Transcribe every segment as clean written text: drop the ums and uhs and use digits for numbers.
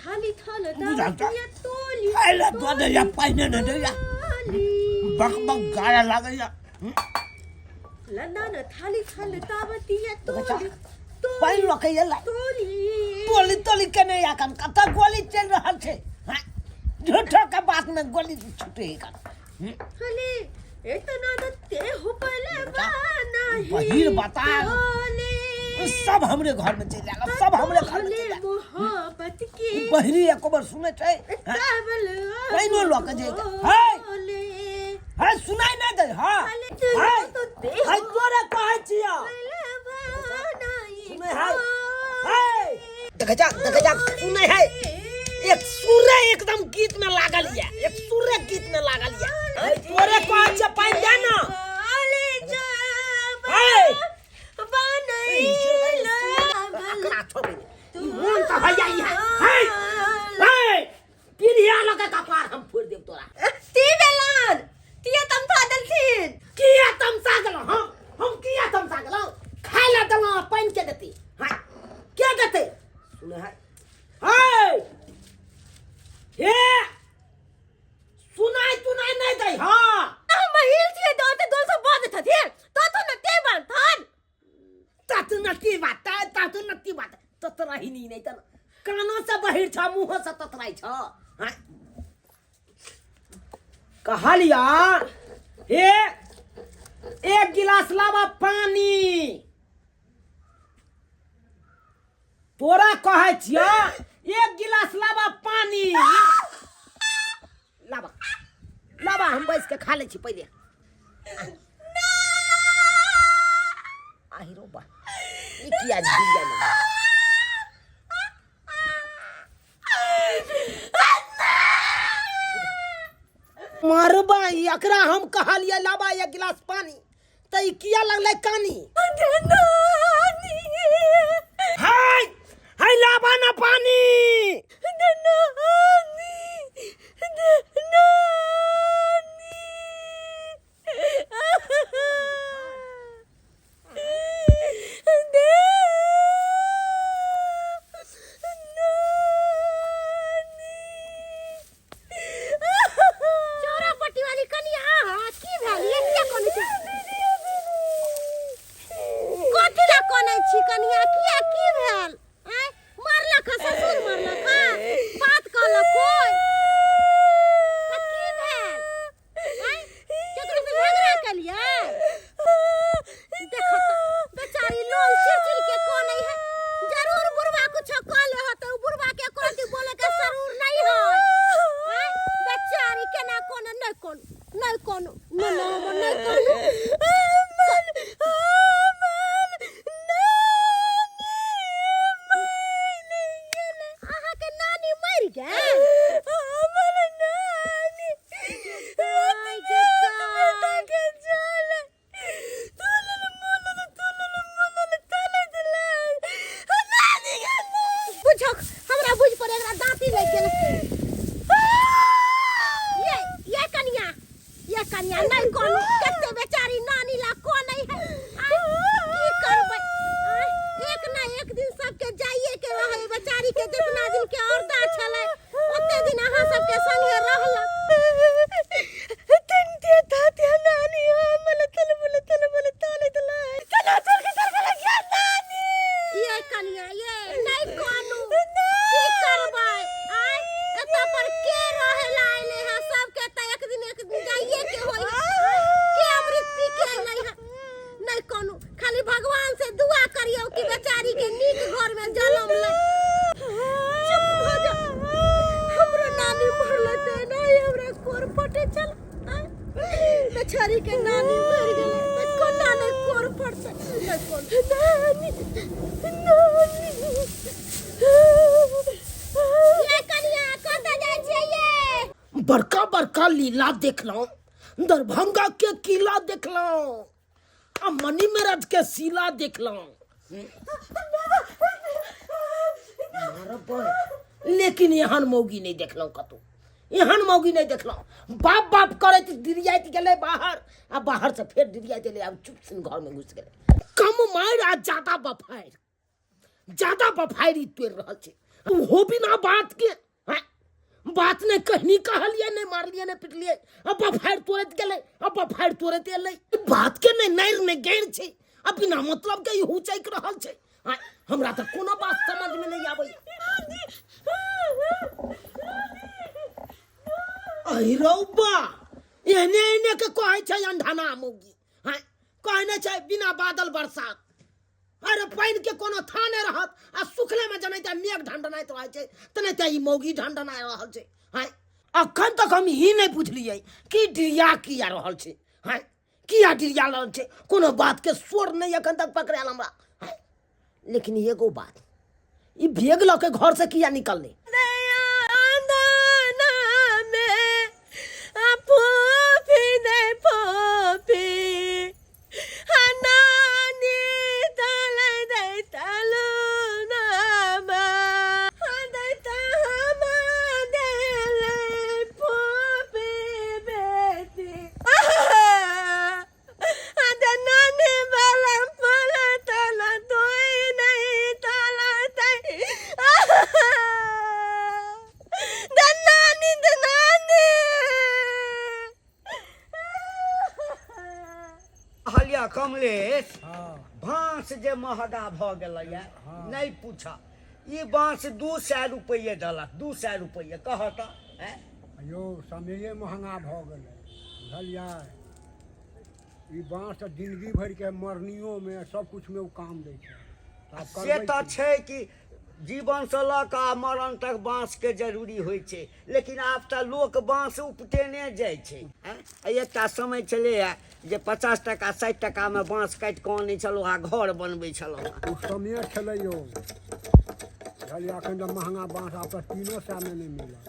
थाली थाल बुझाउँछ? दावतिया तोली अहिले दोधे या पाइने न दे या बक बक गाया लागे या लंदन थाली थाल दावतिया तोली पाइन लके या तोली तोली तोली कने या काम कता गोली चल रहल छे हां झूठो का बात में गोली छूटे का हले इतना न ते हो पले बाना बहिर बता सब हमरे घर में चल जाएगा सब हमरे घर में चल जाएगा मोहब्बत की बहिरी एक बार सुने छै तावल कइनो लोक जे हाय हाय सुनाई नहीं दे हां हाय हाय तोरे कहै छियो सुने हाय हाय देख जा सुने हाय एक सूर्य एकदम गीत में लागल या एक सूर्य गीत में लागल या तोरे कहै छ पाइन दे ना हाय मन तो भैया हाय हाय पिरिया लगे कपार हम फोड़ देब तोरा ती बेलन तिया तम फादल थिन किया तमसा गेलो हम किया तमसा गेलो खाय ला दवा पाइन के देती हाय के देते सुने हाय हाय हे सुनाई नहीं दे हां हम हिल छिए दोते 200 बाद थथिन तो न ते बान थान तातु नती बात ततराही नहीं त कानो से बहिर छ मुंह से ततराई छ हां कहलिया हे एक गिलास लावा पानी तोरा कहै छिया एक गिलास लावा पानी लावा हम बैस के खा ले छी पहिले आहिरो बा ई किया दिया ना मारबा एकरा हम कहलिए लाबा एक गिलास पानी त ई किया लगलै कानी हाय हाय लाबा ना पानी बेचारी के नानी मर गेले त कोना ने कोर पड़ते न कोन नानी ये कनिया कत जाय छै ये बड़का बड़का लीला देखलौं दरभंगा के किला देखलौं आ मनी मेरठ के सिला देखलौं लेकिन एहन मौगी नहीं देखलौं कतौ एहन मौगी नहीं देखलौं बाप बाप करे डिरियाइत गेले बाहर आ बाहर से फिर डिरियाइत गेले अब चुप से घर में घुस गेले कम मार आ ज्यादा बफायर ई तोड़ रहल छै हो बिना बात के हैं? बात ने कहनी कहलिए नहीं मारलिए नहीं पिटलिए अब फाड़ तुरंत गेले अब फाड़ तुरंत एले बात के नहीं नैर ने गैर छे अब बिना मतलब के हु चैक रहल छे हैं? हमरा तो कोनो बात समझ में नहीं आबै अहि रौबा एने एने के कहै छै अंधाना मौगी हैं कहने छै बिना बादल बरसात अरे पाइन के कोनो थाने रहत आ सुखले में जनैता मेघ ढंढनाइत रहै छै तनैता ई मौगी ढंढना रहल छै हैं अखन तक हम ही नहीं बुझलियै कि डिरिया किया रहल छै हैं किया डिरिया रहल छै कोनो बात के स्वर नहीं अखन तक पकड़ायल हमरा हैं लेकिन एगो बात ई भेग ल के घर से किया निकलले कमलेश बांस जे महगा भ गेलैया नहीं पूछा ई बांस 200 रुपये देलक 200 रुपये कहत यो समय महंगा भ गेलै बुझलियै ई बांस जिंदगी भर के मरनियो में सब कुछ में काम दै छै से तो छै कि जीवन से लऽ मरण तक बांस के जरूरी होइ छै लेकिन आब तऽ लोक बांस उपटेने जाइ छै एकटा समय छलै जे 50 टका 60 टका में बांस काटि कऽ आनै छलौ आ घर बनबै छलौ ओ समय छलै यौ बुझलियै अखन तऽ महंगा बांस आब तऽ 300 में नहीं मिलत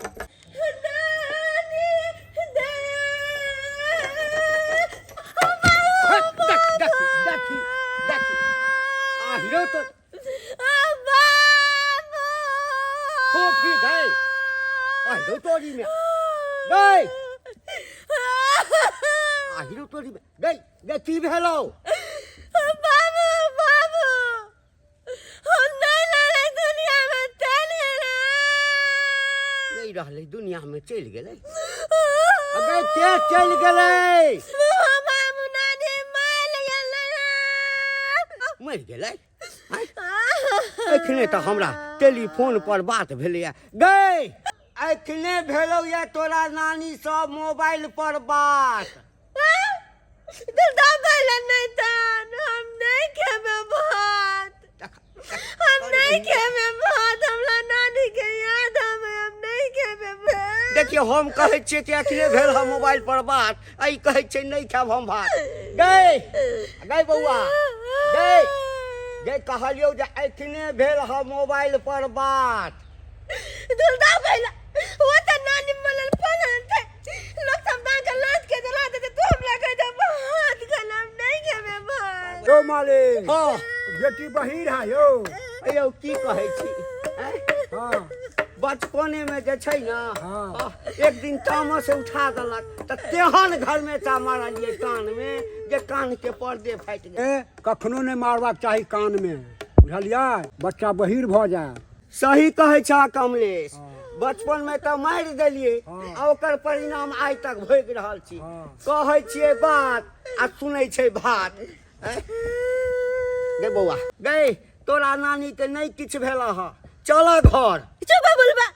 तोरी में गई आहिरो तोरी में गई गई की भेलो बाबू बाबू हम नहीं लड़े दुनिया में चले नहीं रहले दुनिया में चल गेले अगे के चल गेले बाबू नानी मर गेले एखने तो हमरा टेलीफोन पर बात भेलै गई एखने भेलौ या तोरा नानी सब मोबाइल पर बात नहीं हम नहीं खेबे भात हम नहीं खेबे भात हमरा नानी के याद हम नहीं खेबे भात देखिए हम कहै छियै कि एखने भेल हम मोबाइल पर बात आई कहै छै नहीं खाब हम भात गई गई बौआ गई गई कहलियौ जे एखने भेल हम मोबाइल पर बात दुल्हा भैला वो तो नानी बोलल पलन थे लोग सब दांत के लात के जला देते तू हमरा कह दे भात खलम नहीं खेबे भात यो मालिक हां बेटी बहिर है यो अयो की कहै छी हां बचपने में जे छै ना एक दिन तामस से उठा देलक त तेहन घर में चा मारलिए कान में जे कान के पर्दे फाटि गेल कखनो नहीं मारबाक चाही कान में बुझलियै बच्चा बहिर भ जाए सही कहै छ कमलेश बचपन में तो मार दिलिए आ ओकर परिणाम आइ तक भोग रहल छी कहै छियै बात आ सुनै छै भात गे बौआ गे तोरा नानी के नहीं किछ भेल ह चल घर चुप बोलबा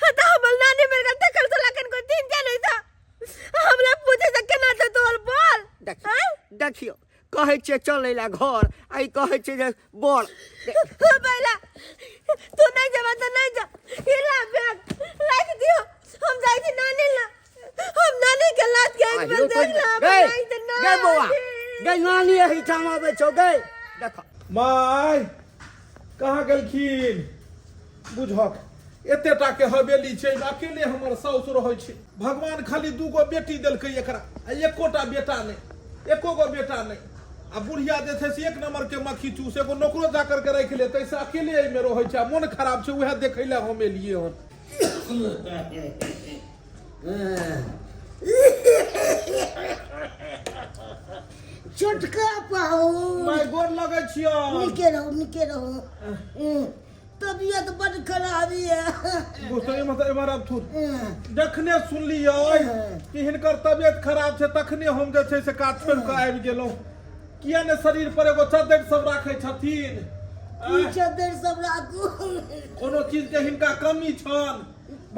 हता हमर नानी मेरे का तकल तो लखन को दिन जाने था हमरा पूछे से केना तो तोर बोल देखियो कहै छियै चलै ला घर आई कहै छै जे बोल पहला तू नहीं जाबा तो नहीं जा हिला बैग रख दियो हम जाई थी नानी ला हम नानी के लात के एक बार देख ला गे बौआ गे नानी एही ठाम आबै छौ गे देख माय कहाँ गेलखिन बुझक एतेटा के हवेली छै अकेले हमर साउस रहै छै भगवान खाली 2 गो बेटी देलकै एकरा आ एकोटा बेटा नहीं एको गो बेटा नहीं आ बुढ़िया देथे से 1 नंबर के मक्खी चूस एगो नौकरो जा करके रख ले तैसे अकेले एमे रहै छै मन खराब छै उहे देखै ला हम एलिए हन चटका पाओ माय गोर लगै छियो निके रहो तबीयत बड़ खराबी है बुझते मतलब एमर अब थू जखने सुनलियै कि हिनकर तबियत खराब छै तखने हम जे छै से काज छोड़ के आबि गेलहुँ किया ने शरीर पर एगो चद्दर सब राखै छथिन चद्दर सब राखू कोनो चीज के हिनका कमी छन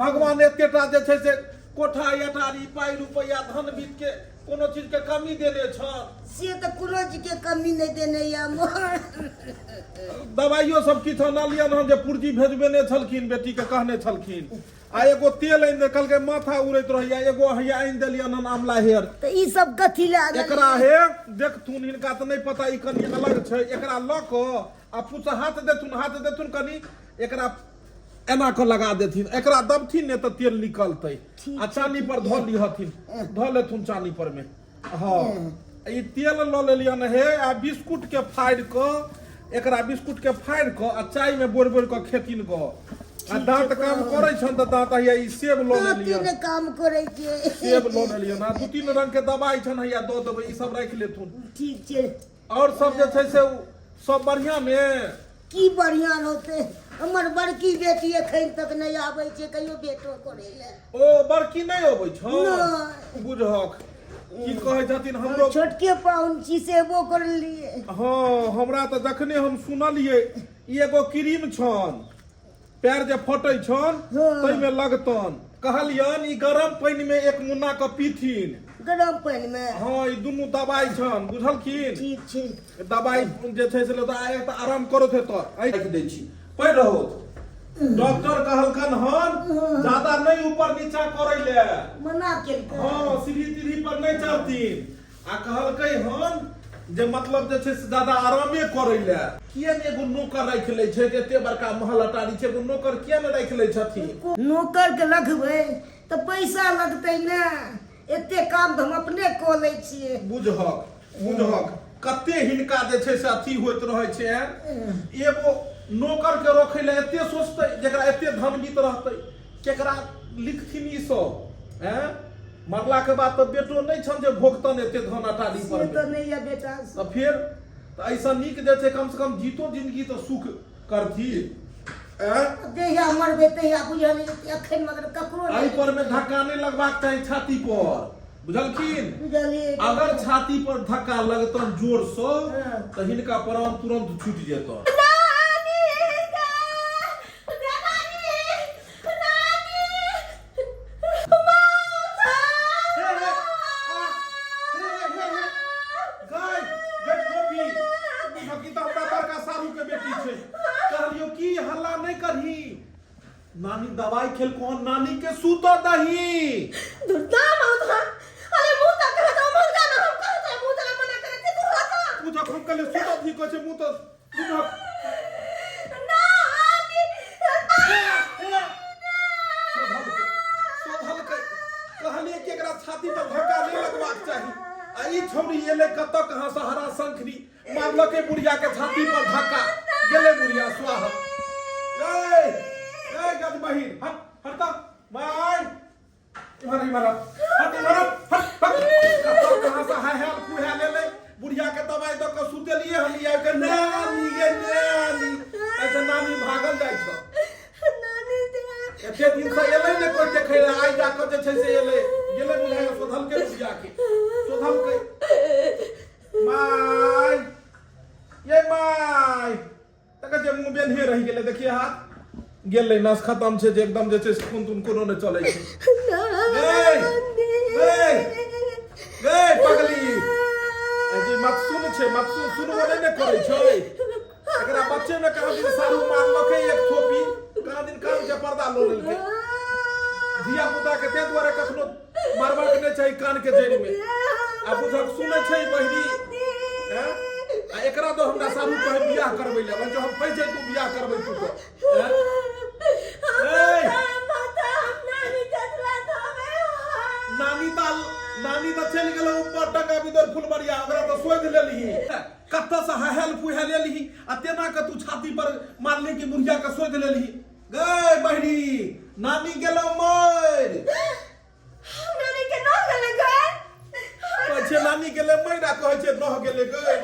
भगवान एतेटा जे छै से कोठा अटारी पाई रुपया धन बीत के कोनो चीज के कमी देने छन से तो कोनो चीज के कमी नहीं देने या मोर दवाइयो सब किछ अनलियन हम जे पुर्जी भेजबेने छलखिन बेटी के कहने छलखिन आ एगो तेल आनि दे कहलकै माथा उड़ैत रहैया एगो हैया आनि देलियन हन आमला हेयर तो ई सब कथी ले एकरा हे देखथुन हिनका तो नहीं पता ई कनी अलग छै एकरा ल क आ पूछ हाथ देथुन कनी एकरा एना के लगा देथिन एकरा दबथिन ने तो तेल निकलतै आ चानी पर धो लिहथिन धो लेथुन चानी पर में हाँ ई तेल ल लेलियन हे आ बिस्कुट के फाड़ि क एकरा बिस्कुट के फाड़ि क आ चाय में बोर बोर क खेथिन क आ दांत काम करै छन त दांत हैया ई सेब ल लेलियन तीन काम करे के सेब ल लेलियन आ दू तीन रंग के दवाई छन हैया दो देबै ई सब राखि लेथुन ठीक छै और सब जे छै से सब बढ़िया में की बढ़िया होते हमर बड़की बेटी एखन तक नहीं आबै छै कहियो बेटो करे ले ओ बड़की नहीं अबै छ नहीं। बुझहक की कहै छथिन हमरो छोटके पाउन छी सेबो कर लिए हाँ हमरा तो जखने हम सुनलियै ई एगो क्रीम छन पैर जे फटै छन तै में लगतन कहलियन ई गरम पानी में एक मुन्ना के पीथिन गरम पानी में हाँ ई दुनू दवाई छन बुझलखिन ठीक छै दवाई जे छै से तो आराम करो थे तो राखि दै छी पढ़ रहो डॉक्टर कहलखन हन ज्यादा नहीं ऊपर नीचा करे ले मना केलकै हाँ सीढ़ी तीढ़ी पर नहीं चढ़तीन आ कहलकै हन जे मतलब जे छै से ज्यादा आरामे करे ले किया ने एगो नौकर राख ले छै एते बड़का महल अटारी छै एगो नौकर किया ने राख ले छथिन नौकर के रखबै तो पैसा लगतै ने एते काम तो हम अपने क लै छियै बुझहक कते हिनका जे छै से अथी होइत रहै छै एगो नौकर के रखे ले एते सोचतै जेकरा एते धनगीत रहतै केकरा लिखथिन ई सब हैं मरला के बाद तो बेटो नहीं छन जे भोगतन एते धन अटारी पर से तो नहीं है बेटा तो फिर तो ऐसा नीक जे छै कम से कम जीतो जिंदगी तो सुख करथी देहिया मरबै तहिया बुझल एखन मगर ककरो आई पर में धक्का नहीं लगबाक चाही छाती पर बुझलखिन बुझलिए अगर छाती पर धक्का लगतन जोर से तो हिनका प्राण तुरंत छूट जेतन नानी दवाई खेल कौन नानी के सूतो दही दुर्दा माता अरे मुंह तक हटा मर जाना हम कहते मुंह तक मना करे थे तू हटा पूजा हम कले सूतो दी को छे मुंह तो पूजा नानी सोधल के कहलिए कि एकरा छाती पर धक्का नहीं लगवाक चाही आ ई छौरी एले कत कहां से हरा शंखरी मारलो के बुढ़िया के छाती पर धक्का गेले बुढ़िया स्वाहा ए गज बहिन हट माय इमर हट कहां से है फुहा ले बुढ़िया के दवाई द के सुते लिए हम लिया के नानी अच्छा नानी भागल जाय छ नानी दे एते दिन से एले ने कोई देखे आई जा के जे छै से एले गेले बुढ़िया सोधल के बुढ़िया के सोधल के माय ये माय तक जे मुंह बेन्हे रह गेले देखिए हाथ गेले नस खत्म छै जे एकदम जे छै खून तुन कोनो ने चलै छै गए पगली जी मत सुनबो ने करै छै एकरा बच्चे में कहाँ दिन सारू मारलकै एक थोपी कहाँ दिन कान के पर्दा लो लेलकै धिया पुता के ते द्वारा कखनो मारबा के नै चाही कान के जड़ में आ बुझक सुनै छै बहिनी हैं आ एकरा तो हमरा सारू कहे बियाह करबै ले जो हम पैसे तू बियाह करबै तू तो हैं नानी तो चल गेलो ऊपर टंगा बिदर फुलबरिया ओकरा तो सोच लेली कत्ता से हेल फुहा लेली आ तेना के तू छाती पर मारले की बुढ़िया के सोच लेली गए बहिनी नानी गेलो मर नानी के न गेले गए कहै छै नानी गेले मर आ कहै छै न गेले गए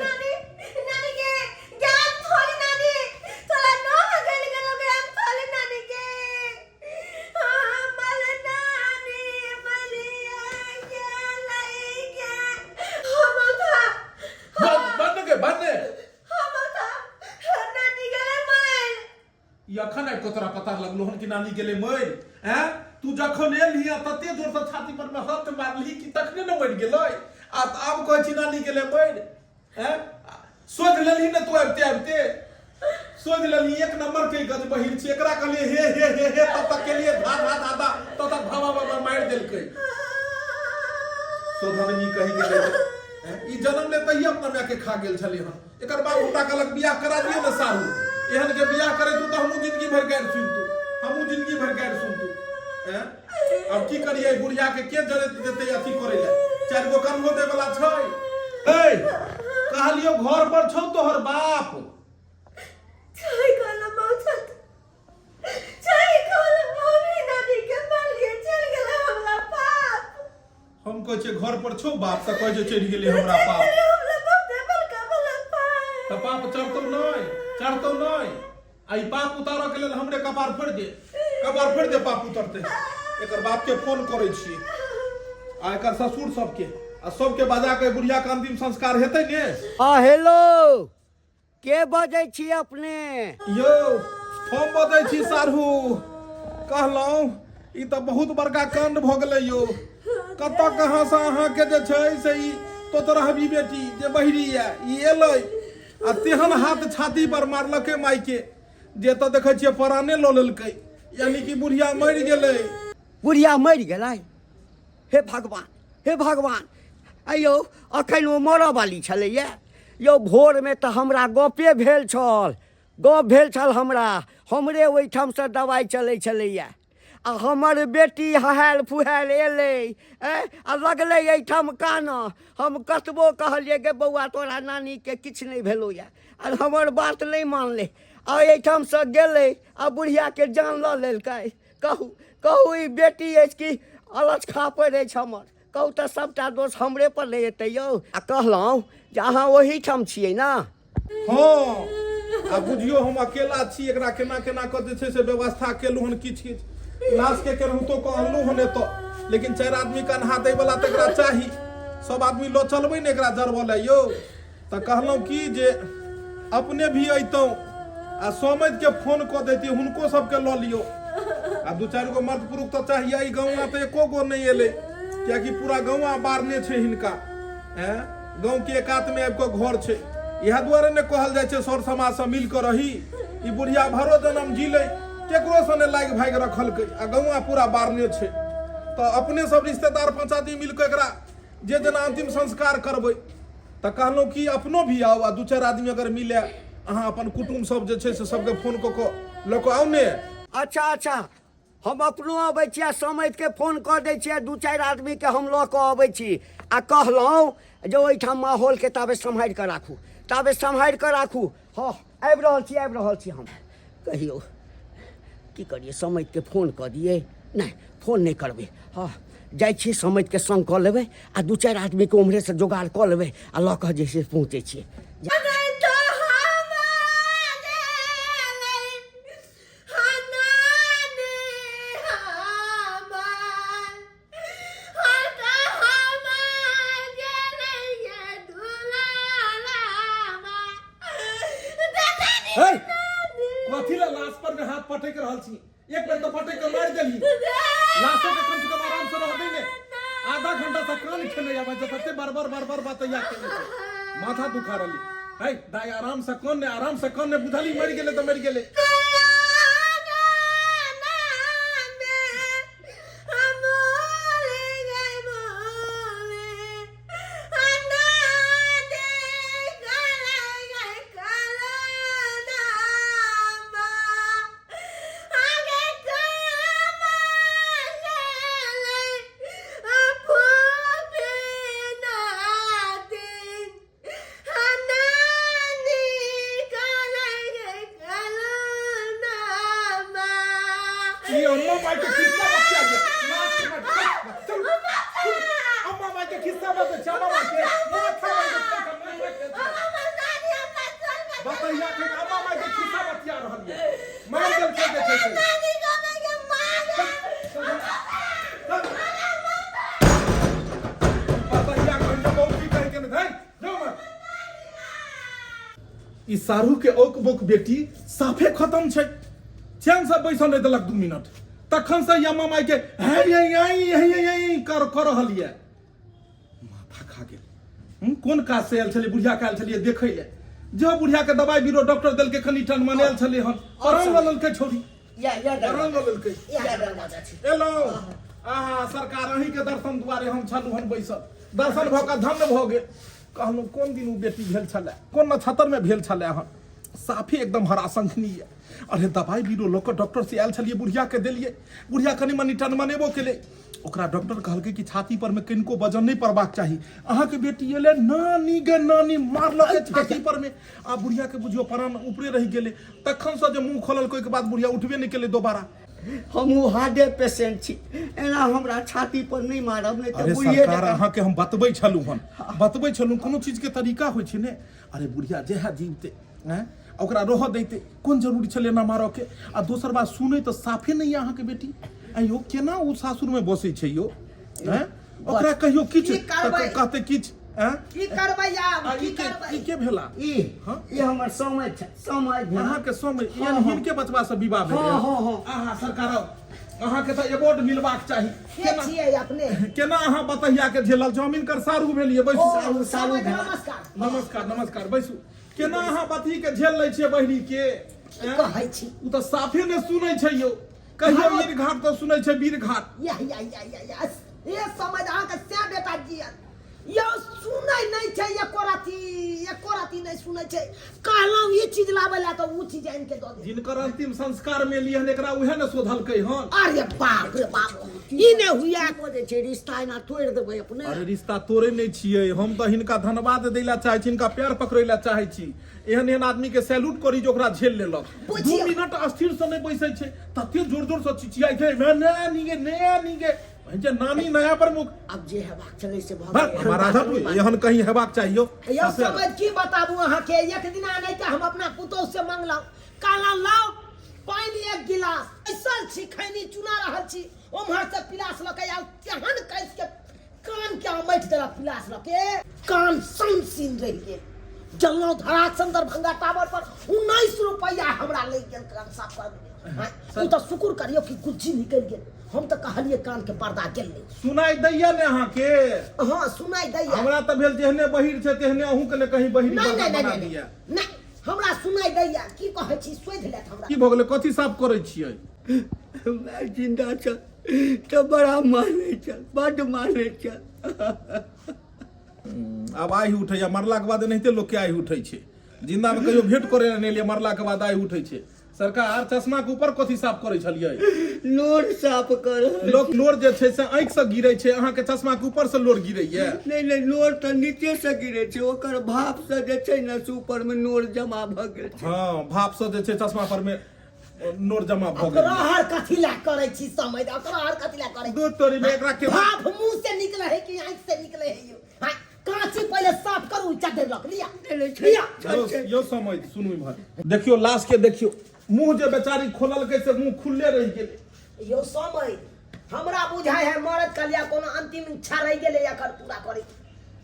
नानी के ज्ञान थोड़ी नानी तोला न गेले गेलो गया के तोरा पता लगलो हन कि नानी गेले मर हैं तू जखन एलही तते जोर से छाती पर में हाथ मारली कि तखने न मर गेलै आ आब कहै छी नानी गेले मर हैं सोच लेलही न तू आबते सोच लेलही एक नंबर के गज बहिन छी एकरा कहलिए हे तब तक के लिए धा तब तक भावा मार देलकै सोधनी कहि गेलै ई जन्म ले तहिए अपना माय के खा गेल छली हन एकर बाप हमरा कहलक बियाह करा दिए न साहू एहन के बियाह करे तू त हमहू जिंदगी भर गारि सुनतू हमहू जिंदगी भर गारि सुनतू हैं अब की करिए बुढ़िया के जरे देते अथी करे ले 4 गो कन्हो दे वाला छै ए कहलियो घर पर छौ तोहर बाप चाय काला मौत चाय काला मम्मी नानी के मर गए चल गेला हमरा पाप हम कहै छै घर पर छौ बाप से कहै छै चढ़ि गेलै हमरा पाप त पाप चढ़तौ नहीं आई पाप उतारऽ के लेल हमरे कपार फोड़ दे पाप उतरते एकर बाप के फोन करै छी आ एकर ससुर सबके बजा के बुढ़िया के अंतिम संस्कार हेतै ने हाँ हेलो के बजै छी अपने यौ हम बजै छी साढ़ू कहलौं ई त बहुत बड़का कांड भ गेलै यौ कत कहां से अहाँ के जे छै से ई तो रहबी बेटी जे बहिरी है ई एलै आ तेहन हाथ छाती पर मारलकै माई के जे तो देखै छियै पराने ल लेलकै यानी कि बुढ़िया मरि गेलै बुढ़िया मरि गेलै हे भगवान अयौ अखन ओ मरऽ वाली छलैया यौ भोरमे तऽ हमरा गपे भेल छल हमरा हमरे ओहिठाम से दवाई चलै छलैया आ हमर बेटी हहाल फुहाल एलै आ लगलै एहिठाम कानऽ हम कतबो कहलिए गे बौआ तोरा नानी के किछु नहि भेलौ या आ हमर बात नहीं मानले आ एहिठाम से गेलै आ बुढ़िया के जान लऽ लेलकै कहू ई बेटी अछि कि अलच खापर अछि हमर कहू तऽ सबटा दोष हमरे पर ले एतै यौ आ कहलहुँ जे अहाँ ओहीठाम छियै ने हाँ आ बुझियो हम अकेला छी एकरा केना कऽ जे छै से व्यवस्था केलहुँ हन किछु लाश के केनहु तो कहलहुँ हन एतऽ लेकिन 4 आदमी के अन्हा दै वाला तऽ एकरा चाही सब आदमी लो चलबै ने एकरा जरबऽ ले यौ तऽ कहलहुँ कि जे अपने भी अइतौं आ सोमैत के फोन कऽ दैतियै हुनको सबके लऽ लियौ आ 2-4 गो मर्द पुरुष तऽ चाहिए ई गाँवमे तऽ एको गो नहीं एलै कियाकि पूरा गाँव बारने छै हिनका गाँव के एकात में आबि कऽ घर छै इएह दुआरे ने कहल जाइ छै सर समाज से मिल कऽ रही ई बुढ़िया भरो जन्म जीलै केकरो से ने लागि भागि रखलकै आ गौआ पूरा बारने छै तऽ अपने सब रिश्तेदार 5 आदमी मिल कऽ एकरा जे जेना अंतिम संस्कार करबै तऽ कहलहुँ कि अपनो भी आओ आ 2-4 आदमी अगर मिले अहाँ अपन कुटुम्ब सब जे छै से सबके फोन कऽ लऽ कऽ आउ ने अच्छा हम अपनो अबै छी आ समझ के फोन कऽ दै छियै 2-4 आदमी के हम लऽ कऽ अबै छी आ कहलहुँ जे ओहिठाम माहौल के ताबे सम्हारि कऽ राखू हाँ आबि रहल छी हम कहियौ की करिए समझ के फोन कऽ दिए नहीं फोन नहीं करबै हाँ जाइ छी समझ के संग कऽ लेबै आ 2-4 आदमी के उम्हरे से जोगाड़ कऽ लेबै आ लऽ कऽ जे छै पहुँचै छियै कथी ला लाश पर में हाथ पटक रहल छी एक बेर तो पटक के मार देली लाशो के कम से कम आराम से रह देंगे आधा घंटा से कान खेले जाबे जते बार बतैया के माथा दुखा रहली है दाई आराम से कान ने बुझली मर गेले तो मर गेले ई सारू के औक बोक बेटी साफे खत्म छै चैन से बैसल नहीं देलक 2 मिनट तखन से या मामा के कर रहलिए माथा खा गेल कोन काज से आयल छलिए बुढ़िया के आयल छलिए देखै ले जो बुढ़िया के दवाई बीरो डॉक्टर देल के खनी टन मनेल छलिए हन परंग ललकै छोरी परंग ललकै एलो आहा सरकार अही के दर्शन दुआरे हम छलु हन बैसल दर्शन भ के धन्य भ गेल कहलहुँ कोन दिन उ बेटी भेल छलै कोन नक्षत्र में भेल छलै हन साफे एकदम हराशंकनीय अरे दवाई बीरो लोक डॉक्टर से आयल छलिए बुढ़िया के देलिए बुढ़िया कनी मनी टन मनेबो केले ओकरा डॉक्टर कहलकै कि छाती पर में किनको वजन नहीं पड़बाक चाही अहाँ के बेटी एले नानी गे नानी मारलकै छाती पर में आ बुढ़िया के बुझियो प्राण ऊपरे रह गेले तखन से जे मुंह खोलल कोई के बाद बुढ़िया उठबे नहीं केले दोबारा हम हार्डे पेशेंट छी एना हमरा छाती पर नहीं मारब नहीं अरे तो बुढ़िए सरकार अहाँ के हम बतबै छलु हन बतबै छलु कोनो चीज के तरीका होय छै ने अरे बुढ़िया जेहा जीवते हैं ओकरा रह दैते कोन जरूरी छले ना मारो के आ दोसर बात सुनै तो साफे नहीं अहाँ के बेटी आयो केना उ सासुर में बसै छै यो हैं ओकरा कहियो किछ कहते किछ हैं की करबै आब की करबै ई के भेला ई हमर समय छै समय भेला अहाँ के समय यानी हिनके बचवा से विवाह भेल आहा सरकार अहाँ के त अवार्ड मिलबाक चाही के छियै अपने केना अहाँ बतहिया के झेलल जमीन कर सारू भेलिए बैसू सारू नमस्कार नमस्कार नमस्कार बैसू केना अहाँ बतही के झेल लै छियै बहिरी के कहै छी उ त साफे ने सुनै छै यो कहियो वीर घाट तो सुनै छै वीर घाट या ये समझ अहाँ के से बेटा जी यो सुनै नहीं छै एको राती नहीं सुनै छै कहलहुँ ये चीज लाबैला तो उ चीज आनि के दऽ दे जिनकर अंतिम संस्कार में लियन एकरा उहे ने शोधलकै हन अरे बाप रे बाप ई ने हुआ को जे छै रिश्ता एना तोड़ देबै अपने अरे रिश्ता तोड़े नहीं छियै हम तो हिनका धन्यवाद दैला चाहै छी हिनका प्यार पकड़ैला चाहै छी एहन एहन आदमी के सैल्यूट करी जो ओकरा झेल लेलक 2 मिनट अस्थिर से नहीं बैसै छै तते जोर जोर से चिचियाइ छै नया नीगे जे नानी नया प्रमुख अब जे हेबाक छलै से महाराज एहन कहीं हेबाक चाहिए यो समझ की बताबू अहाँ के एक दिन नहीं के हम अपना पुतोह से मांगलौ कहलौ लाओ पानी 1 गिलास ऐसा छी खैनी चुना रहल छी ओम्हर से पिलास लके आउ तेहन कैस के कान के मैट देला पिलास लके कान संसीन रह गेल जल्लो धरा दरभंगा टावर पर 19 रुपया हमरा ले गेल कान साफ कर तो शुक्र करियो कि गुज्जी निकल गेल हम तो कहलिए कान के पर्दा गेल नहीं सुनाई दैया ने अहाँ के हां सुनाई दैया हमरा त भेल जेहने बहिर छै तेहने अहू के ने कहीं बहिर बना दिया नहीं हमरा सुनाई दैया की कहै छी सोध लेत हमरा की भ गेलै कथि साफ करै छियै मैं जिंदा छ तो बड़ा माने छ बड माने छ अब आइ उठैया मरला के बाद एनाहिते लोग के आइ उठै छै जिंदा में कहियो भेंट करे ने लिए मरला के बाद आइ उठै छै सरकार चश्मा के ऊपर कथि साफ करे छलिए लोर साफ कर लोग लोर जे छै से आंख से गिरै छै अहाँ के चश्मा के ऊपर से लोर गिरैया नहीं लोर तो नीचे से गिरे छै ओकर भाप से जे छै न से ऊपर में नोर जमा भ गेल छै हां भाप से जे छै चश्मा पर में नोर जमा भ गेल रहर कथि ला करै छी समझ रहर कथि ला करै दूध तोरी में एकरा के भाप मुंह से निकले है कि आंख से निकले है यो हां कांची पहले साफ करू चादर रख लिया यो समझ सुनू इमहर देखियो लाश के देखियो मुंह जे बेचारी खोलल के से मुंह खुलले रह गेले यो समय हमरा बुझाय है मरद कलिया कोनो अंतिम इच्छा रह गेले एकर पूरा करे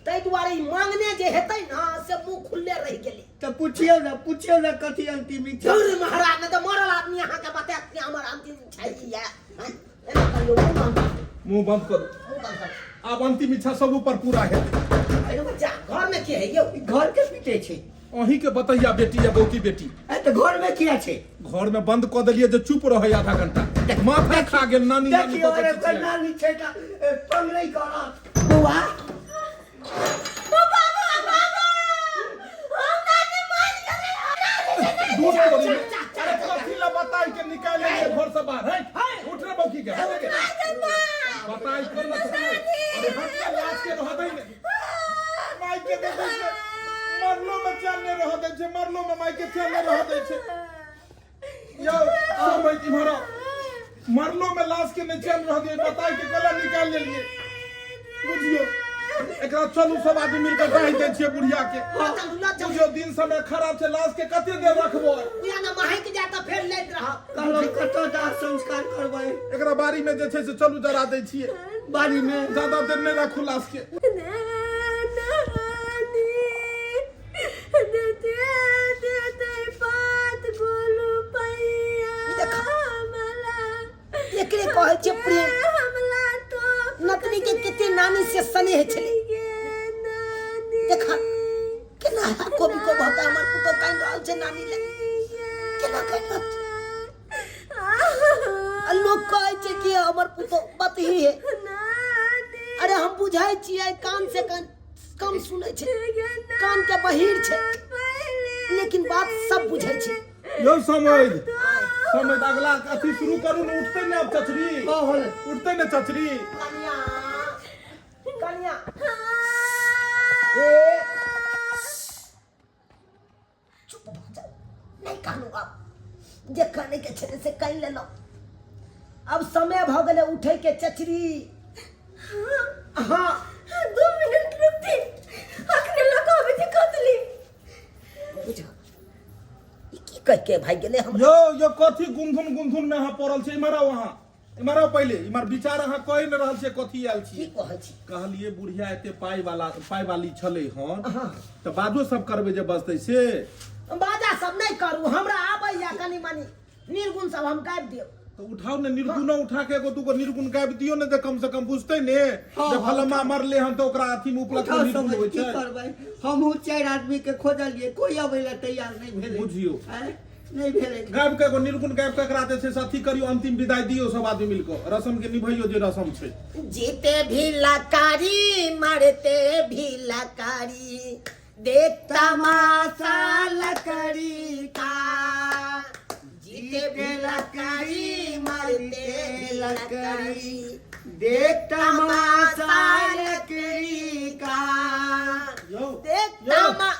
तै दुआरे मांगने जे हेतै ना से मुंह खुलले रह गेले त पूछियो ना कथि अंतिम इच्छा जरूर महाराज ने तो मरल आदमी अहाँ के बता कि हमर अंतिम इच्छा ई है एना करियो मुंह बंद करू अब अंतिम इच्छा सब ऊपर पूरा हेतै अरे बच्चा घर में के है यो घर के पीटे छै अही के बतैया बेटी या बहुती बेटी तो घर में किया छै घर में बंद क देलिए जे चुप रहे आधा घंटा माथा खा गेल नानी देखियो अरे नानी छै त तंग नहीं करत बुआ अरे कथि ला बताई के निकाल ले घर से बाहर है उठ रे बौकी के बताई कर ना अरे हत्या लाश के रह दई ने माई के दे दे मरलो में चैन नहीं रह दे छै मरलो में माई के चैन नहीं रह दे छै यो समझ इमहरा मरलो में लाश के नहीं चैन रह दे बताई के गला निकाल लेलिए बुझियो एकरा चलू सब आदमी मिलकर कहि दे छियै बुढ़िया के बुझियो दिन समय खराब छै लाश के कते देर रखबो या ना महक जा त फेर लैत रह कहलो कतो दाह संस्कार करबै एकरा बारी में जे छै से चलू जरा दै छियै बारी में ज्यादा देर नहीं रखू लाश के देते पात गोलू पैया एकरे कहै छै प्रेम हमला तो नतनी के कितनी नानी से स्नेह छले देखा केना कभी को भाता हमर पुतो कान रहल छै नानी ले केना कहत लोग कहै छै कि हमर पुतो बतही है अरे हम बुझाई छियै कान से कान कम सुनै छै कान के बहिर छै लेकिन बात सब बुझै छै यो समझ अगला अथी शुरू करू न उठते ने अब चचरी उठते ने चचरी कन्या कन्या ए चुप हो जा नहीं कानू अब जे काने के छे से कह ले लो अब समय भ गेले उठे के चचरी हाँ 2 मिनट रुकती अखने लगावे थी कतली बुझा ई की कह के भाई गेले हम यो कथी गुंधुन में यहाँ पड़ल छै इमरा पहले इमर विचार अहाँ कहि न रहल छै कथी आयल की छी कहै छी कहलिए बुढ़िया एते पाई वाली छले हन त बादो सब करबे जे बचतै से बाजा सब नहीं करू हमरा आबै या कनी मनी निर्गुण सब हम गाबि दियौ तो उठाओ ने निर्गुण उठा के एगो दूगो निर्गुण गाबि दियो ने जे कम से कम बुझतै ने जे फलमा मरले हन त ओकरा अथी में उपलब्ध निर्गुण होय छै हमहू 4 आदमी के खोजलिए कोई आबै ला तैयार नहीं भेले बुझियो नहीं भेले गाबि के एगो निर्गुण गाबि के एकरा जे छै से अथी करियो अंतिम विदाई दियो सब आदमी मिलके रस्म के निभैयो जे रस्म छै जीते भी लकारी मरते भी लकारी देख तमाशा लकड़ी का जीते भी लकारी मरते भी लकड़ी देख तमाशा लकड़ी का यो देख तमा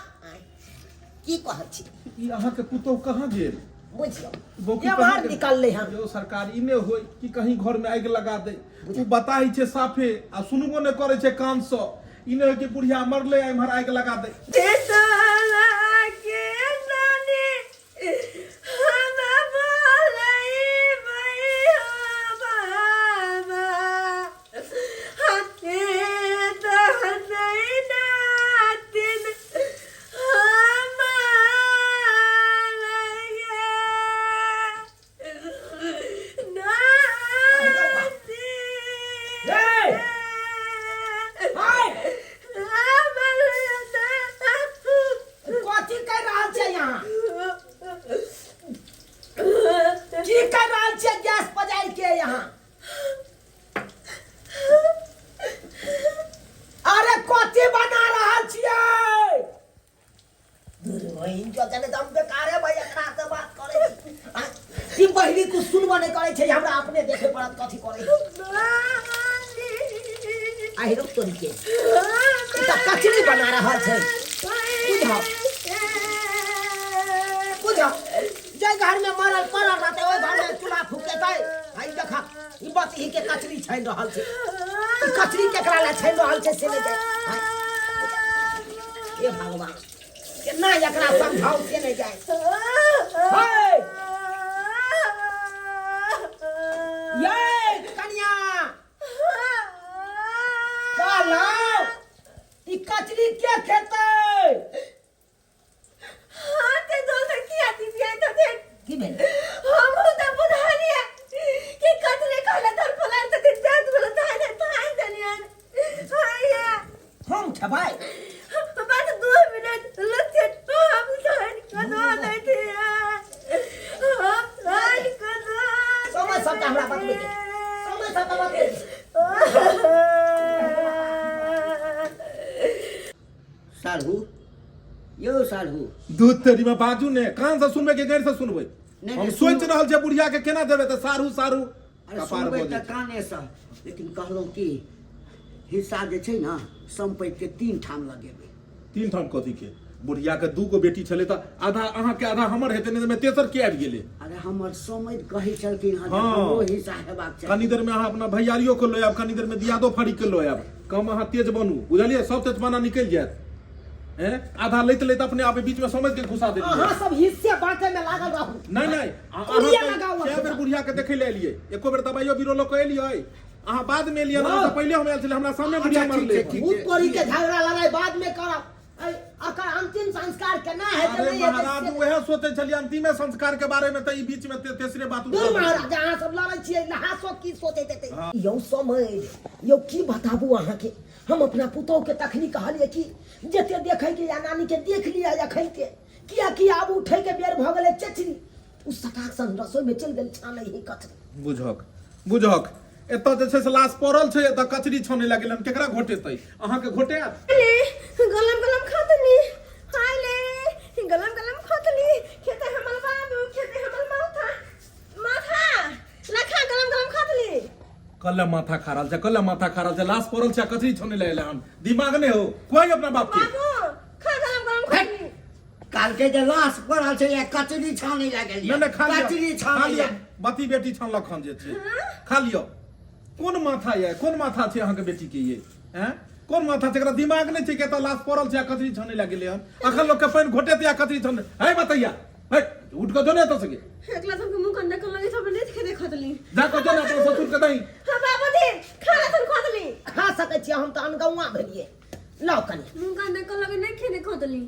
की कहै छी ई अहाँ के पुतौ कहाँ गेल बुझियो बौकी ये कहाँ बाहर गेल? निकलले हम जो सरकार इने होय कि कहीं घर में आगि लगा दे उ बताई छै साफे आ सुनबो ने करे छै कान से इने होय कि बुढ़िया मरले इमहर आगि लगा दे देतला के नानी हम बोलै भैया बाबा हते दहनै नातिन हम कथी कह रहल छै यहाँ की कह रहल छै गैस पजारि के यहाँ अरे कथी बना रहल छियै बहिन जो जने दम बेकार है भाई एकरा से बात करे छी ई बहिरी कुछ सुनबो नहीं करे छै हमरा अपने देखे पड़त कथी करे आई रुक तो के ई त कचरी बना रहल छै बुझा जे घर में मरल पड़ल रहते ओइ घर में चूल्हा फूकेतै आई देखा ई बस ही के कचरी छैन रहल छै ई कचरी केकरा ला छैन रहल छै से ले जाय हे भगवान केना एकरा समझाऊ से नहीं जाए हाय ये कन्या काला ई कचरी के खेतै हाथे दो किया दीजिए तो देख की भेल हम तो बुधानिया कि कतले कहला तर फलान तो जात बोला थाने थाने दनियान हाया हम छबाई बात 2 मिनट लगते तो हम सहन कनो नहीं थे हम सहन कनो समय सब हमरा बतबे के समय सब बतबे सालू यो सालू दूध तेरी में बाजू ने कान से सुनबे के गैर से सुनबे नहीं, हम नहीं, सोच सुनो। रहल छै बुढ़िया के केना देबे त सारू अरे कपार सुनबै बजे त काने से लेकिन कहलौं कि हिस्सा जे छै ना संपत्ति के 3 ठाम लगेबै 3 ठाम कथी के बुढ़िया के 2 गो बेटी छले त आधा अहाँ के आधा हमर हेते ने में तेसर के आबि गेले अरे हमर समझ कहै छलखिन हँ हाँ। हमरो हिस्सा हेबाक चाही कनी देर में अहाँ अपना भैयारियो के लो आब कनी देर में दियादो फाड़ी के लो आब कम अहाँ तेज बनू बुझलिए सब तेजपाना निकल जायत हैं आधा लैत लैत अपने आप बीच में समझ के घुसा देलिए अहाँ सब हिस्से बांटे में लागल रहू नहीं कुड़िया लगाओ अहाँ बेर बुढ़िया के देखे ले एलिए एको बेर दवाइयो बीरो लो के एलिए अहाँ बाद में एलिए ना हाँ। तो पहले हम आयल छले हमरा सामने अच्छा, बुढ़िया ठीक मारले छै, ठीक भूत परी के झगड़ा लड़ाई बाद में करब आ ओकर अंतिम संस्कार केना हेतै अरे नहीं हेतै महाराज से- वह सोचे चलिए अंतिम संस्कार के बारे में तो ई बीच में तेसरे बात दूर महाराज अहाँ सब लड़ै छियै नहासो की सोचै देतै यौ समय यौ की बताबू अहाँ के हम अपना पुतोह के तखनी कहलिए कि जते देखै के या नानी के देख लिया अखै के किया कि आब उठै के बेर भ गेलै चचरी उ सटाक सन रसोई में चल गेल छानै ही कचरी बुझक एतऽ जे छै से लाश पड़ल छै एतऽ कचरी छोने लगे हम केकरा घोटेतै अहाँ के घोटे गलम गलम खातली हाय ले गलम गलम खातली खेते हमल बाबू खेते हमल माथा लखा गलम गलम खातली कल माथा खा रहल छै लाश पड़ल छै कचरी छोने लगे हम दिमाग नहीं हो कोई अपना बाप के बाबू खा गलम गलम खातली काल के जे लाश पड़ल छै या कचरी छानै लागल नहीं खा कचरी लियो छानै बती बेटी छानलक हन जे छै खा लियो कोन माथा ये कोन माथा छै अहाँ के बेटी के ये हैं कोन माथा छै एकरा दिमाग नहीं छै के त लाश पड़ल छै कचरी छाने लगे हन अखन लोग के पानी घोटे ते कचरी छाने है बतैया है उठ के जोने तो सके एकला तुमके मुंह कंडे कर लगे सब नहीं देखे खातली जा के जोने अपन ससुर के दई हां बाबू जी खाला तुम खातली खा सकै छी हम त अनगौआ भेलिए लाओ कनी मुंह कंडे कर लगे नहीं खेने खातली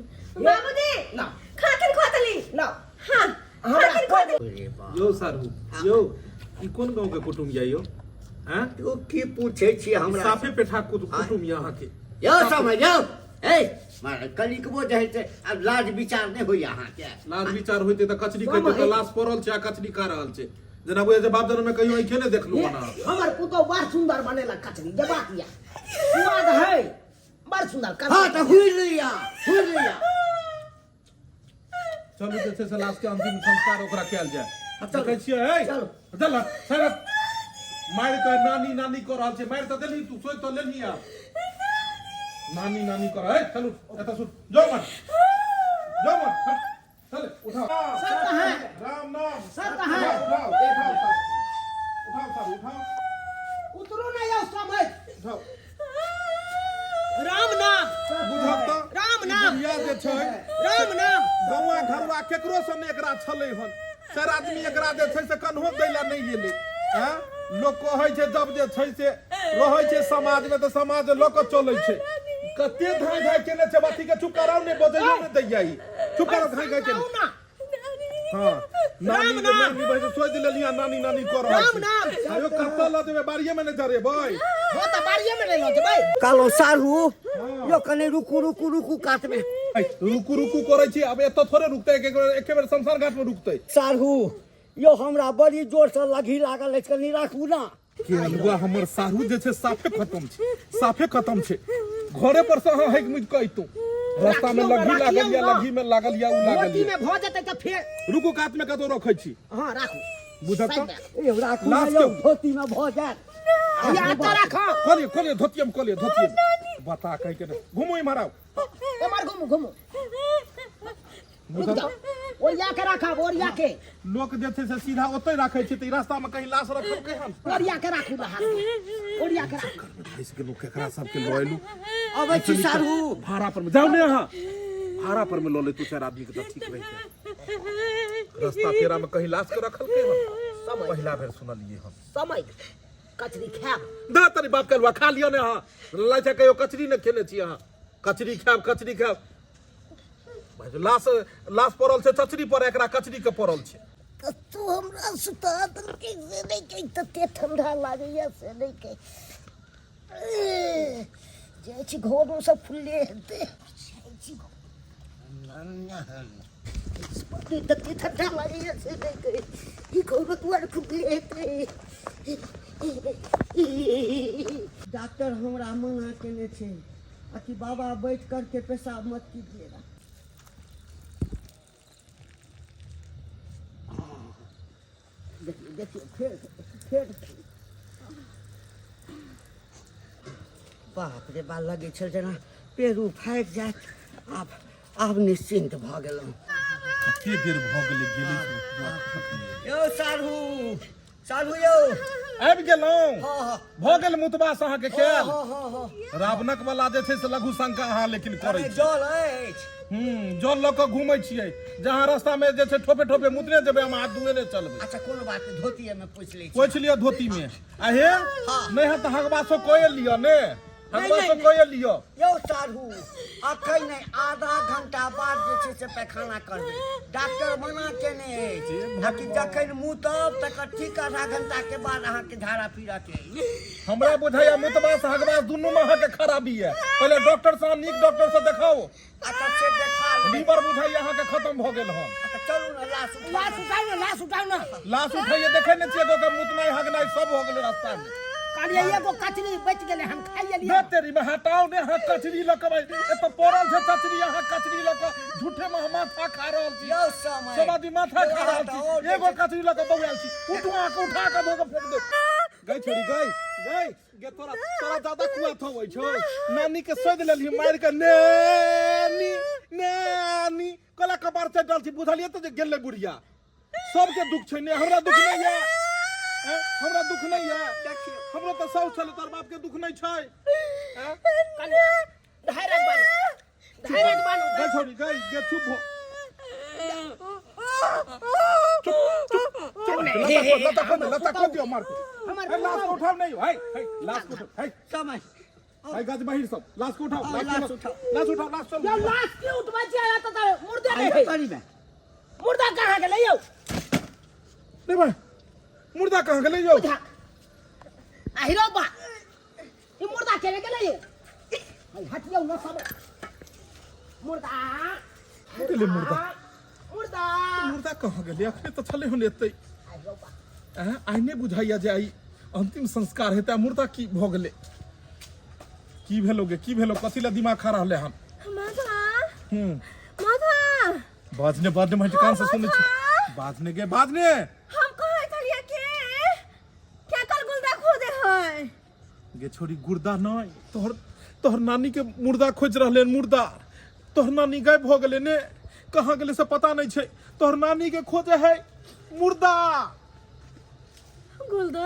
बाबू जी लाओ खातन खातली लाओ हां हमरा खातन को खातली यो सारू यो ई कोन गांव के कुटुम ये यो हैं तू की पूछे छी हमरा साफे पेठा कुटुम यहाँ के यो समझ यो ए मार कलिकबो जे छै अब लाज विचार नहीं होई अहाँ के लाज विचार होते त कचरी कहते त लाश पड़ल छै आ कचरी खा रहल छै जेना बुझे जे बाप जन्म में कहियो आंखे ने देखलू बना हमर पुतोह बड़ सुंदर बनेला कचरी जबाक या स्वाद है बड़ सुंदर कचरी हां त हुई लिया चलू जे छै से लाश के अंतिम संस्कार ओकरा कैल जाय चलू। देखै छियै हे चलू। चल सरत मार के नानी कर रहल छै मार त देली तू सोच त लेनी आ नानी कर हे चलू एता सुन जो मत चल उठाओ सर कहाँ है? राम नाम सर कहाँ है? उठाओ उतरो नहीं आओ समय उठाओ राम नाम बुझब त राम नाम बुढ़िया जे छै राम नाम गौवा घरवा केकरो से ने एकरा छलै हन चार आदमी एकरा जे छै से कन्हो दैला नहीं गेलै हैं लोग कहै छै जब जे छै से रहै छै समाज में त समाज लोक चलै छै कते धाय केने छै बाती के चुप कराओ ने बजैयो ने दैया ई चुप कराओ धाय केने ना हां नानी भाई से सोच लेलिया नानी कर रहल राम छै नाम आयो कत्ता ल देबे बाड़िए में ने जरे भाई वो तो बाड़िए में नहीं होते भाई कालो सारू यो कने रुकू काट में रुकू करै छी अब एत थोड़े रुकतै एके बेर शमशान घाट में रुकतै सारू यो हमरा बड़ी जोर से लगी लागल अछि कनी राखू ना के अलुआ हमर सारू जे छै साफे खत्म छै घरे पर से हां हैक मुझ कहितू रास्ता में लगी में लागल या उ लागल मोती में भ जते त फिर रुकू कात में कतो रखै छी हां राखू बुझत साइड में। ए राखू ना लास्ट यो के- धोती में भ जात या तो रखो खोलिए धोतियम बता कह के घुमो इमराओ एमर घुमू बुझत ओरिया के रखा ओरिया के लोक जे छै से सीधा ओतै राखै छै त ई रास्ता में कहीं लाश रखल केहन ओरिया के राखू बाहर ओरिया के राखू भैंस के लोग केकरा सब के लोइलू अबै छी सारू भाड़ा पर में जाओ ने हां भाड़ा पर में लो ले तू चार आदमी के त ठीक रही रास्ता पेरा में कहीं लाश के रखल केहन पहला बेर सुनलिए हम समय कचरी खाब दा तनी बाप के खा लियो ने हां लाई छै कहियो कचरी न खेने छी हां कचरी खाब भाई जो लाश पड़ल छै चचरी पर एकरा कचरी के पड़ल छै तू हमरा सुता दल के से नहीं के तते ठंडा लागैया से नहीं के जे छी घोड़ो सब फुल्ले हेते जे छी तते ठंडा लागैया से नहीं के ई घोड़ो दुआर फुल्ले हेते डॉक्टर हमरा मना केने छै कि बाबा बैठ करके पेशाब मत कीजिएगा देखिए फिर बाप रे बा लगे छल जेना पेरू फाटि जायत आब निश्चिंत भऽ गेलहुँ कते देर भ गेलै यो सारू यो आबि गेलौं हाँ भ गेल मुतबास अहाँ के खेल हाँ रावणक वाला जे छै से लघु शंका अहाँ लेकिन करै छी जल अछि जल लऽ कऽ घूमै छियै जहाँ रास्ता में जे छै ठोपे मुतने जेबै हम हाथ धुए नहि चलबै अच्छा कोनो बात नहीं, धोतिए में पूछ ली पोछि लिअ धोती में आ हे नहीं है तो हगबासो कोयल लिअ ने हगवा से कोई लियो यो साधु अखन नहीं आधा घंटा बाद जे छै से पैखाना करबे डॉक्टर मना केने अछि जखन मुँह तब तक ठीक आधा घंटा के बाद अहाँ के झाड़ा फिरा के हमरा बुझाइया मुतबा से हगवा दुनू में अहाँ के खराबी है पहले डॉक्टर से नीक डॉक्टर से देखाओ अच्छा से देखा लीवर बुझाइया अहाँ के खत्म भ गेल हन चलू ना लाश उठाओ ना लाश उठाइए देखे न छियै एगो के मुतनाई हगनाई सब हो गेलै रास्ता में कालिया एगो कचरी बच गेले हम खाइए लिए ना तेरी में हटाओ ने हां कचरी ल के ए तो पोरल से कचरी अहाँ कचरी ल के झूठे में हम माथा खा रहल छी यो समय सब आदमी माथा खा रहल छी एगो कचरी ल के बौआल छी उठवा के उठा के धो के फेंक दे गई छोरी गई गे तोरा ज्यादा कुआ थोइ छौ नानी के सोद लेली मार के नानी कला कबार से डाल छी बुझलिए तो जे गेले बुढ़िया सबके दुख छै ने हमरा दुख नहीं है हमरा दुख नहीं है हमरा तो सब चले तोर बाप के दुख नहीं छै धैर्य बन गई छोरी गई गे चुप हो लता को दियो मार के लाश को उठाओ नहीं है लाश को उठाओ है समय है गज बाहिर सब लाश को उठाओ लाश उठाओ लाश चल यो लाश क्यों उठवा छिया तो मुर्दा नहीं पानी में मुर्दा कहां गेलै यौ नहीं भाई मुर्दा कहां गेलै यौ आहिरो बा ई मुर्दा केने गेलै ये हटियो न सब मुर्दा गेलै मुर्दा मुर्दा कहां गेलै अखने तो छले होने एतै आइने बुझाइया जे आई अंतिम संस्कार हेतै मुर्दा की भ गेलै की भेलो कथि ला दिमाग खा रहले हन माथा बाजने मत कान से सुनै छी बाजने हम कहै छलिए के क्या कर गुलदा खोदे है गे छोरी गुर्दा नहीं तोहर नानी के मुर्दा खोज रहले मुर्दा तोहर नानी गायब भ गेले ने कहां गेले से पता नहीं छै तोहर नानी के खोजे है मुर्दा गुलदा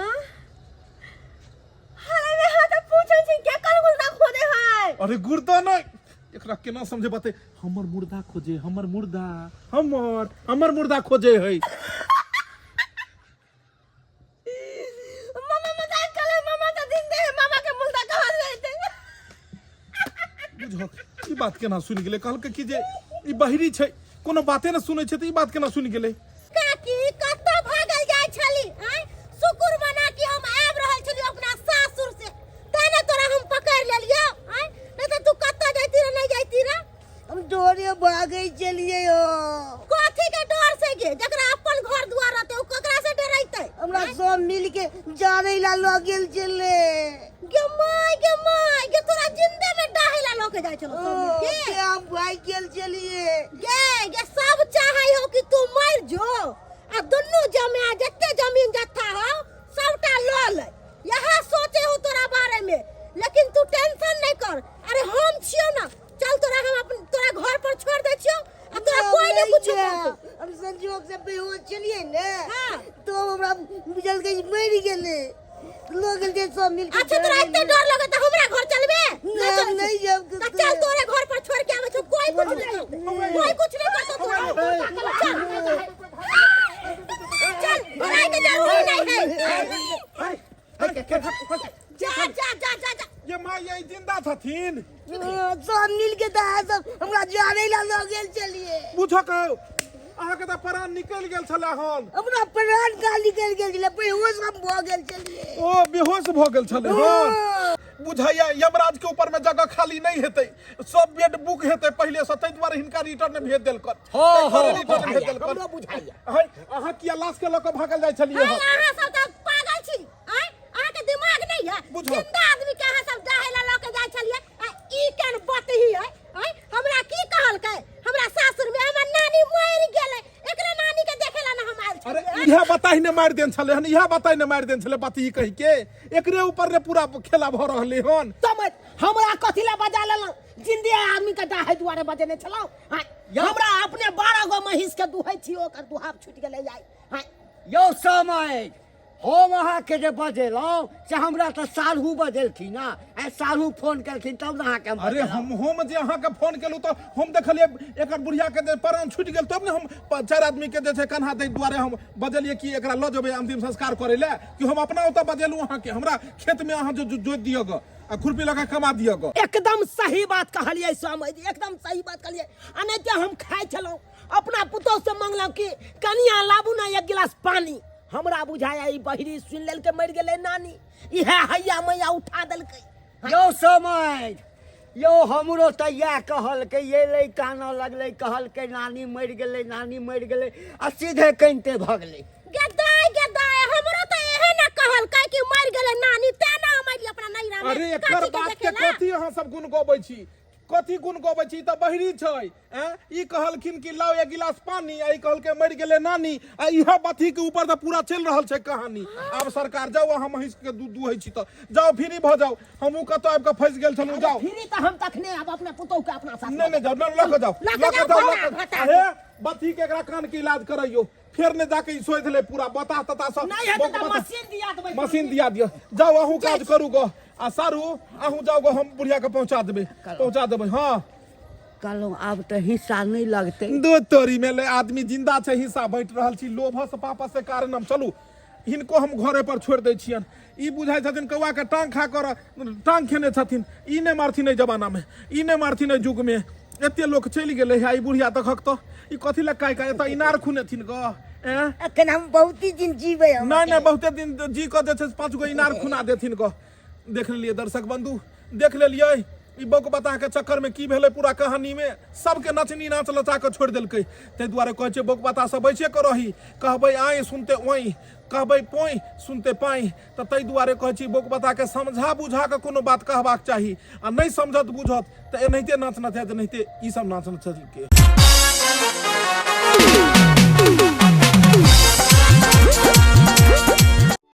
अरे मैं हाथ पूछै छी क्या कर गुलदा खोदे है अरे गुर्दा नहीं एकरा केना समझे बाते हमर मुर्दा खोजे हमर मुर्दा खोजे है ई बात केना सुनि गेले कहलके कि जे ई बहिरी छै कोनो बाते न सुनै छै त ई बात केना सुनि गेले काकी कत्ता भागल जाय छली शुक्र मना कि हम आब रहल छली अपना सासुर से तेने तोरा हम पकड़ लेलियो नहीं तो तू कत्ता जाती रे नहीं जाती रे हम डोरे भागे चलिए हो कथी के डर से गे जकरा अपन घर दुआर रहते ओ ककरा से डरैते हमरा सब मिल के जाने ला ल गेल चले गे माय गे तोरा जिंदे में डाहेला लोके जाय छलो सब मिल के हम भाई गेल चलिए गे सब चाहै हो कि तू मर जो आ दुन्नु जमे जत्ते जमीन जत्था हो सबटा ल ले यहां सोचे हो तोरा बारे में लेकिन तू टेंशन नहीं कर अरे हम छियो ना चल तोरा हम अपन तोरा घर पर छोड़ दे छियो आ तोरा कोई नहीं कुछ हम संजोग से बेहोश चलिए ने हां तो हमरा बुझल के मर गेले लोग के सब मिल के अच्छा तोरा इतना डर लगे त हमरा घर चलबे नहीं जब तो चल तोरे घर पर छोड़ के आवे छो कोई कुछ नहीं करतो तोरा चल बुलाए के जरूरी नहीं है जा ये मां ये जिंदा थथिन सब मिल के सब हमरा जाने ला ल गेल चलिए बुझो को अहाँ के त प्राण निकल गेल छला हन हमरा प्राण का निकल गेल छले बेहोश हम भ गेल चलिए ओ बेहोश भ गेल छले हन बुझाइया यमराज के ऊपर में जगह खाली नहीं हेतै सब बेड बुक हेतै पहले से तै द्वारा हिनका रिटर्न भेज देल कर रिटर्न भेज देल कर हमरो बुझाइया अहाँ किया लाश के लक भागल जाय छलिए हन अहाँ सब त पागल छी अहाँ के दिमाग नहीं है जिंदा आदमी के अहाँ सब डाहेला ल के जाय छलिए ई केन बतही है हमरा की कहलकै हमरा सासुर में हमर नानी मर गेलै एकरे नानी के देखेला ना हम आइल छी अरे इहा बताई ने मार देन छले हन इहा बताई ने मार देन छले बात ई कहि के एकरे ऊपर ने पूरा खेला भ रहले हन तब हमरा कथि ला बजा लेलौ जिंदे आदमी के डाहे दुआरे बजेने छलौ हमरा अपने 12 गो महिष के दुहै छी ओकर दुहाब छूट गेलै आई यो समय हम अहाँके जे बजेलहुँ से हमरा तऽ साढ़ू बजेलखिन ना आ साढ़ू फोन केलखिन तब ने अहाँके हम अरे बजेलहुँ। हम जे अहाँके फोन केलहुँ तऽ हम देखलिए एकर बुढ़िया के जे प्राण छूटि गेल तब ने हम 4 आदमी के जे छै कन्हा दै दुआरे हम बजलिए कि एकरा लऽ जेबै अंतिम संस्कार करे ले कि हम अपना ओतऽ बजेलहुँ अहाँके हमरा खेत में अहाँ जो जोत दियौ ग आ खुरपी लगा कमा दियौ ग। एकदम सही बात कहलिए स्वामी जी, एकदम सही बात कहलिए। आ नहीं तो हम खाए छलौं अपना पुतोह से मंगलौं कि कनिया लाबू ना एक गिलास पानी। हमरा बुझाया ई बहिरी सुन लेल के मर गेलै नानी, इहे हैया मैया उठा देलकै। यो समय यो हमरो तऽ इएह कहलकै, ये लै कानऽ लगलै, कहलकै नानी मरि गेलै, नानी मरि गेलै आ सीधे कनिते भगलै। गदाई गदाई हमरो तो एहे ना कहलकै कि मर गेलै नानी, तेना हमर अपना नैरा में। अरे एकर बात के कथी अहाँ सब गुण गबै छी, कथी गुण गबै छी? तऽ बहिरी छै ई कहलखिन कि लाओ एक गिलास पानी, आ ई कहलकै मरि गेलै नानी, आ इह बाती के ऊपर तऽ पूरा चलि रहल छै कहानी। आब सरकार जाओ अहाँ महिष के दूध दुहै छी तऽ जाओ फ्री भऽ जाओ, हमहूँ कतौ आबि कऽ फंसि गेल छलहुँ। जाओ फिरी तो हम तखने अब अपने पुतोह के अपना साथ नहीं जाओ, लऽ के जाओ, लऽ के जाओ, भटा। हे बत्ती के एकरा कान के इलाज करैयो, फिर ने जाके ई सोधि ले पूरा बता तता सब नहीं है तो मशीन दिया देबै। मशीन दिया दियो, जाओ अहूँ काज करू गो आ सारू अहूँ जाओ गो, हम बुढ़िया के पहुंचा देबै। हाँ कहलहुँ आब तऽ हिस्सा नहीं लगतै। दो तोरी में ले आदमी जिंदा छै, हिस्सा बैठ रहल छी लोभ से पापा से कारण हम चलू हिनको हम घरे पर छोड़ दै छियन। ई बुझाइ छथिन कौआ के टांग खा कर टांग खेने छथिन, ई नहीं मारथिन एहि जमाना में, ई नहीं मारथिन एहि युग में। एते लोग चलि गेलै है, ई बुढ़िया देखक तो ई कथी लग काय काय एतऽ इनार खुनेथिन ग। अखन हम बहुत ही दिन जीबै हम। नहीं बहुते दिन जी क जे छै 5 गो इनार खुना देथिन ग। देख लेलिए दर्शक बंधु, देख लेलिए ई बक बता के चक्कर में की भेलै पूरा कहानी में सबके नचनी नाच लचा के छोड़ देलकै। ताहि दुआरे कहै छै बक बता सब बैसे के रही, कहबै आइ सुनते ओई, कहबै पोई सुनते पाई। तऽ ताहि दुआरे कहै छी बक बता के समझा बुझा के कोनो बात कहबाक चाही, आ नहीं समझत बुझत तऽ एनाहिते नाचना चाही, एनाहिते ई सब नाचना चाही के।